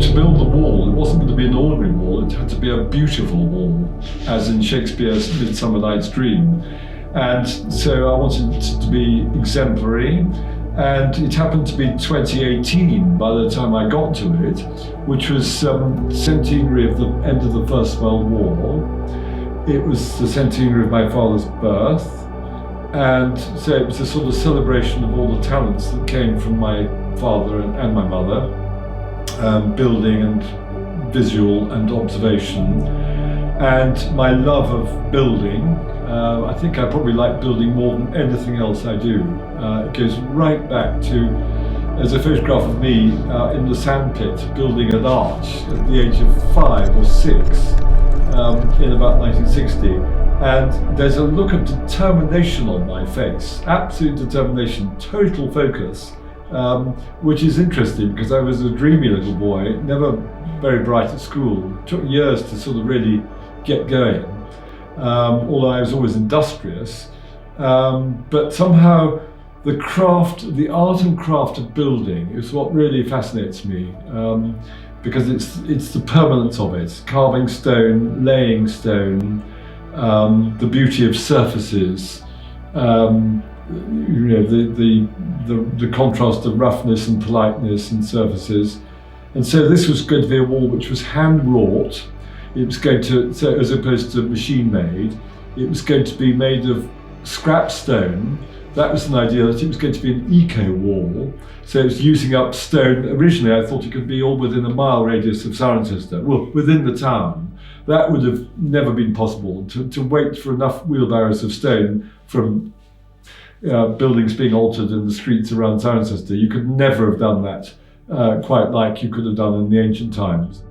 to build the wall, it wasn't going to be an ordinary wall, it had to be a beautiful wall, as in Shakespeare's Midsummer Night's Dream. And so I wanted it to be exemplary, and it happened to be 2018 by the time I got to it, which was centenary of the end of the First World War. It was the centenary of my father's birth, and so it was a sort of celebration of all the talents that came from my father and my mother, building and visual and observation, and my love of building. I think I probably like building more than anything else I do. It goes right back to, there's a photograph of me in the sandpit building an arch at the age of 5 or 6 in about 1960. And there's a look of determination on my face, absolute determination, total focus, which is interesting because I was a dreamy little boy, never very bright at school. It took years to sort of really get going. Although I was always industrious, but somehow the art and craft of building is what really fascinates me, because it's the permanence of it, carving stone, laying stone, the beauty of surfaces, the contrast of roughness and politeness in surfaces. And so this was going to be a wall which was hand wrought. It was going to, so as opposed to machine made, it was going to be made of scrap stone. That was an idea that it was going to be an eco wall. So it was using up stone. Originally, I thought it could be all within a mile radius of Cirencester, well, within the town. That would have never been possible, to wait for enough wheelbarrows of stone from buildings being altered in the streets around Cirencester. You could never have done that quite like you could have done in the ancient times.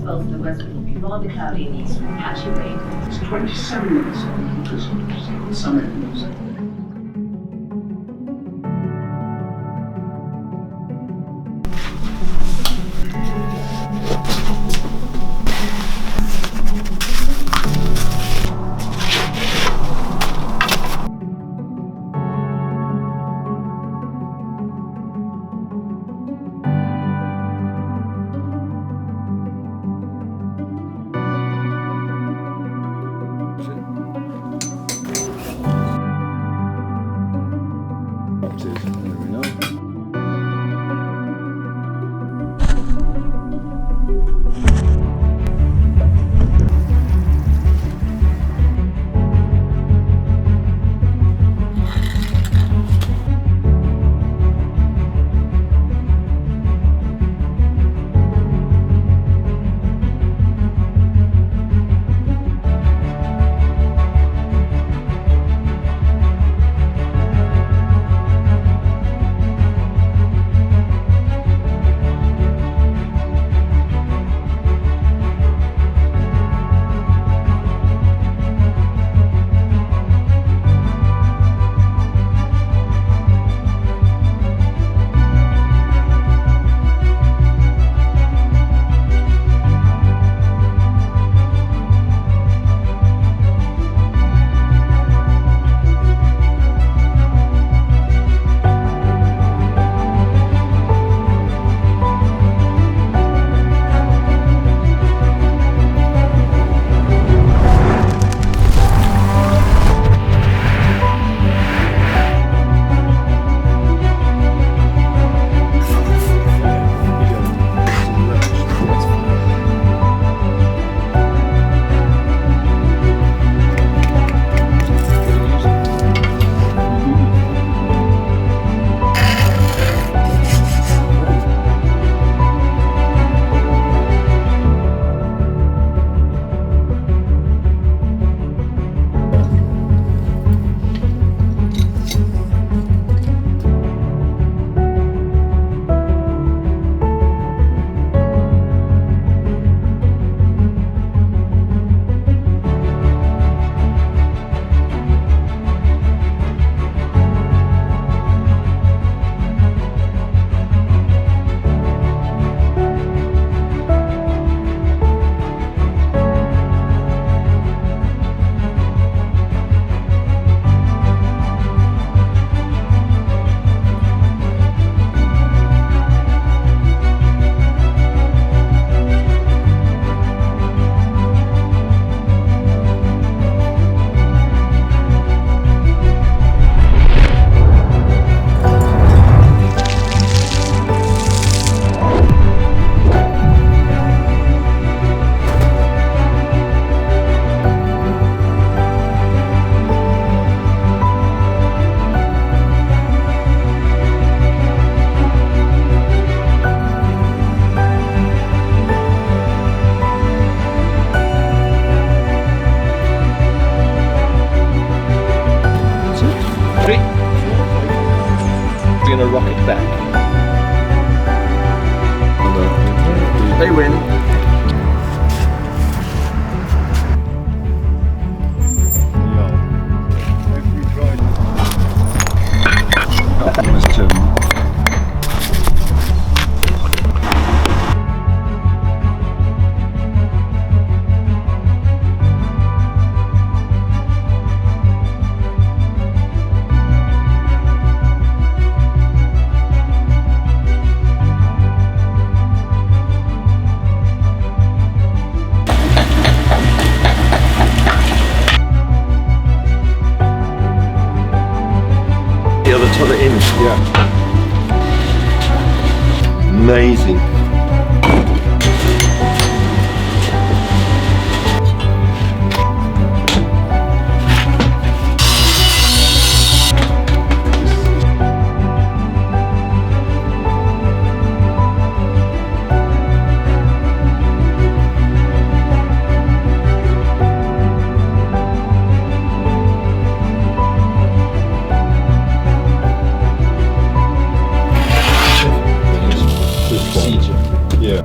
Spells in the west will be rather cloudy in the east with patchy rain. It's 27 minutes on the summit. rocket back. They win. The other toilet in. Yeah. Amazing. Yeah.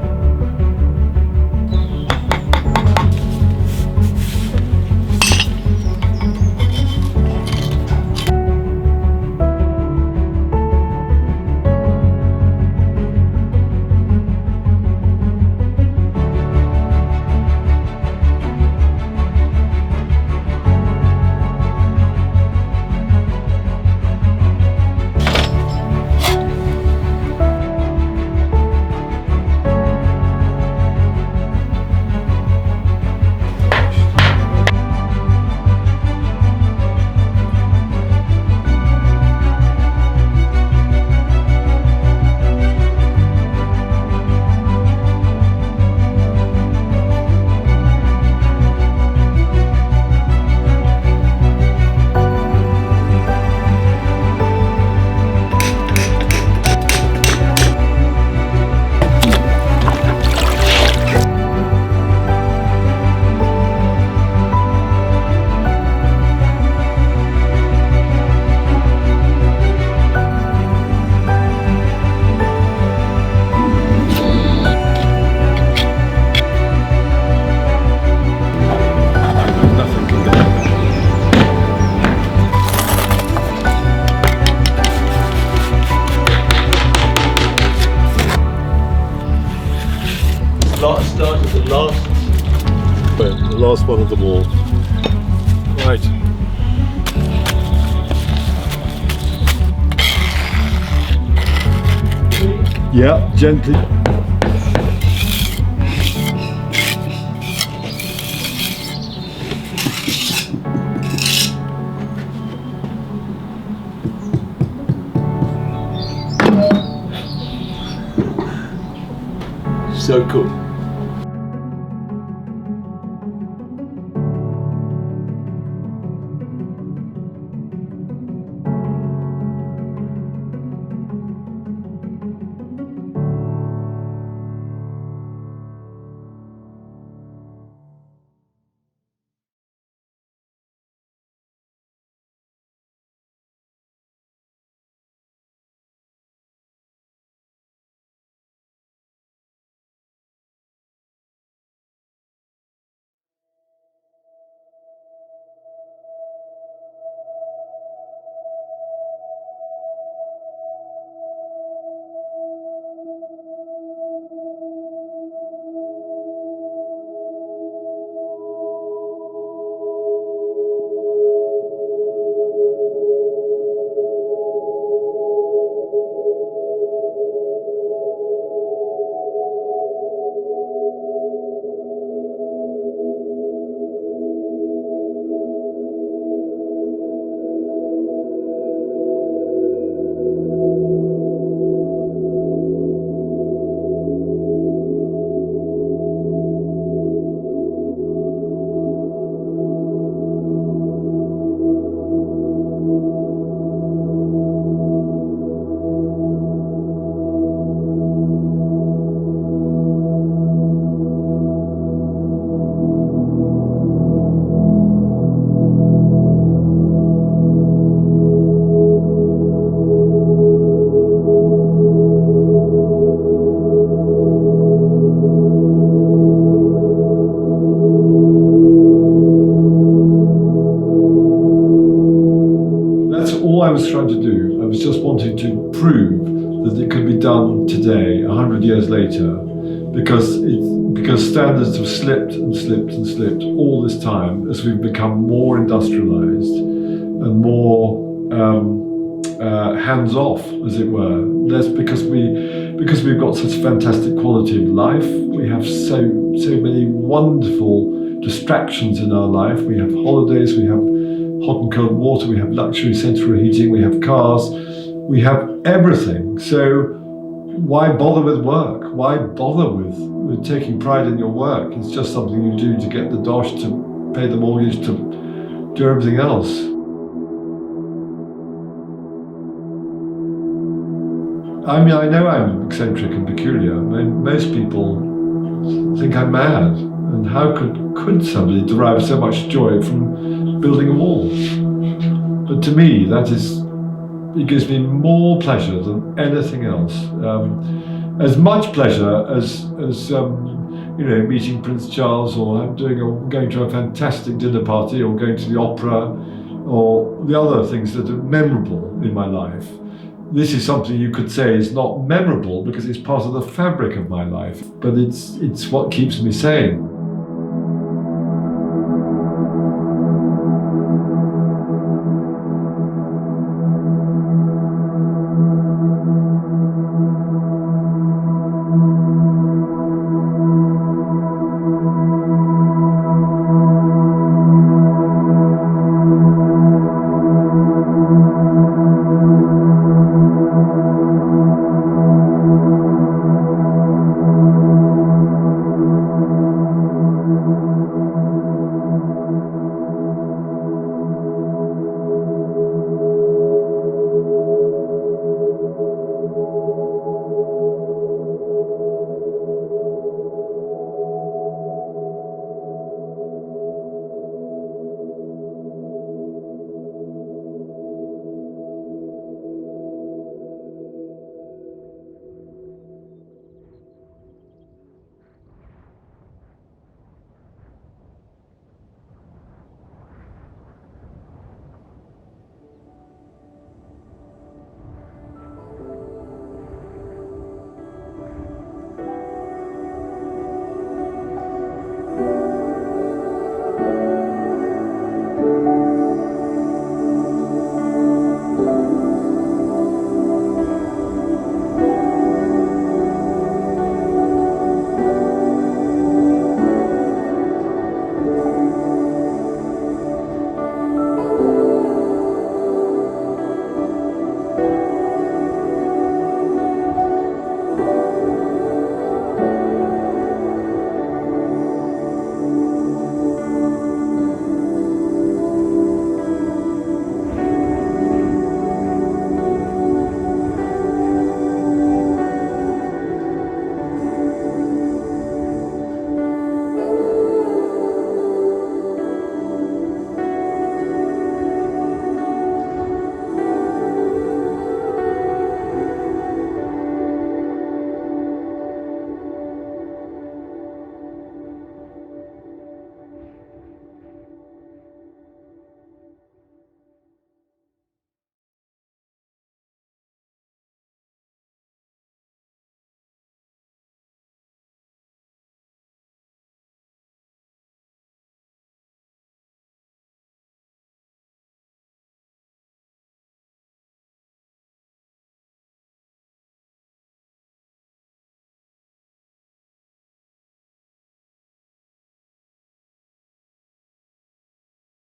Started the last. The last one of them all. Right. Yeah, gently. So cool. was trying to do. I was just wanting to prove that it could be done today, 100 years later, because standards have slipped and slipped and slipped all this time as we've become more industrialized and more hands-off, as it were. That's because we've got such fantastic quality of life. We have so many wonderful distractions in our life. We have holidays, we have hot and cold water, we have luxury central heating, we have cars, we have everything. So why bother with work? Why bother with taking pride in your work? It's just something you do to get the dosh, to pay the mortgage, to do everything else. I mean, I know I'm eccentric and peculiar. I mean, most people think I'm mad. And how could somebody derive so much joy from building a wall? But to me, it gives me more pleasure than anything else. As much pleasure as meeting Prince Charles, or going to a fantastic dinner party, or going to the opera, or the other things that are memorable in my life. This is something you could say is not memorable because it's part of the fabric of my life, but it's what keeps me sane.